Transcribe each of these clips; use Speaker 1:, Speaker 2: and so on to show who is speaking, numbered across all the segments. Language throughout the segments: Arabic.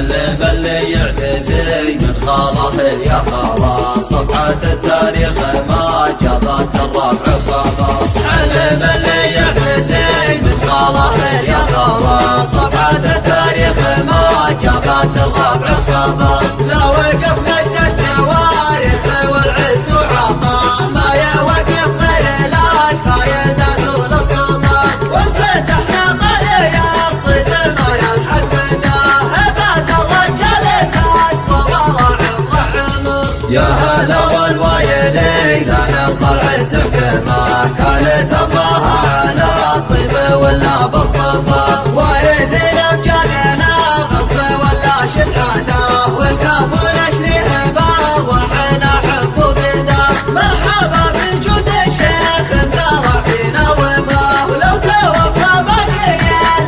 Speaker 1: علم اللي يعتزي من خاله يا خاله، صفحة التاريخ ما جابت الربع خاله. علم اللي يعتزي من خاله يا خاله، صفحة التاريخ ما جابت الربع خاله. لا وقف مجد التواريخ والعز وعطاء، ما يوقف غير الفايدات والصدى. وانفتحنا طريق الصيد ما يلحق بنا، هبات الرجال كاس وورع الرحمة. يا هلا والوايلي لا نصر عز حكمه، كانت الله على الطيب ولا بالطفا. وارث الامجادنا غصب ولا شحاده، والكاف ونشريه بارواحنا حب وقدا. مرحبا بوجود شيخ زرع فينا وباه، ولو توفى باقي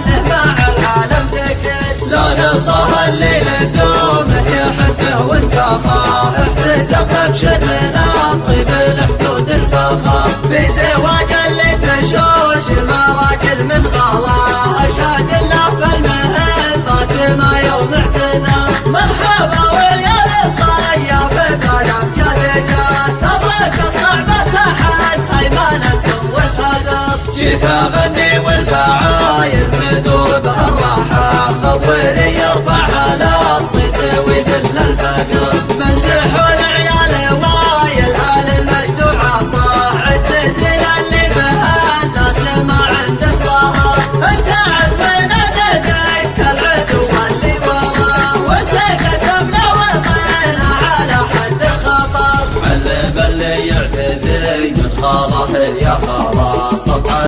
Speaker 1: له مع العالم ذكر. لا ننصه اللي لزومه يحده وانتخاه، احتزم بشرنا الطيب لحدود الفخار. في زواج اللي تشوش مراجل من غلا، اشهد الله بالمهمات ما يوم اعتذر. مرحبا وعيال صياف بالامجاد جات، تضيق الصعبة تحت هيمنتكم وتهدر. جيت اغني والفعايل تدور بهالراحة، خضوري يرفع على الصيد ويذل الفقر. منزح والعيال وايل هال المجد وعصاه، عزت للي بها الناس ما عنده ظهر. انت عزمنا لديك العدو اللي وراه، وسكت بلا وطينا على حد الخطر. علم اللي يعتزي من خاله يا خاله، صفحة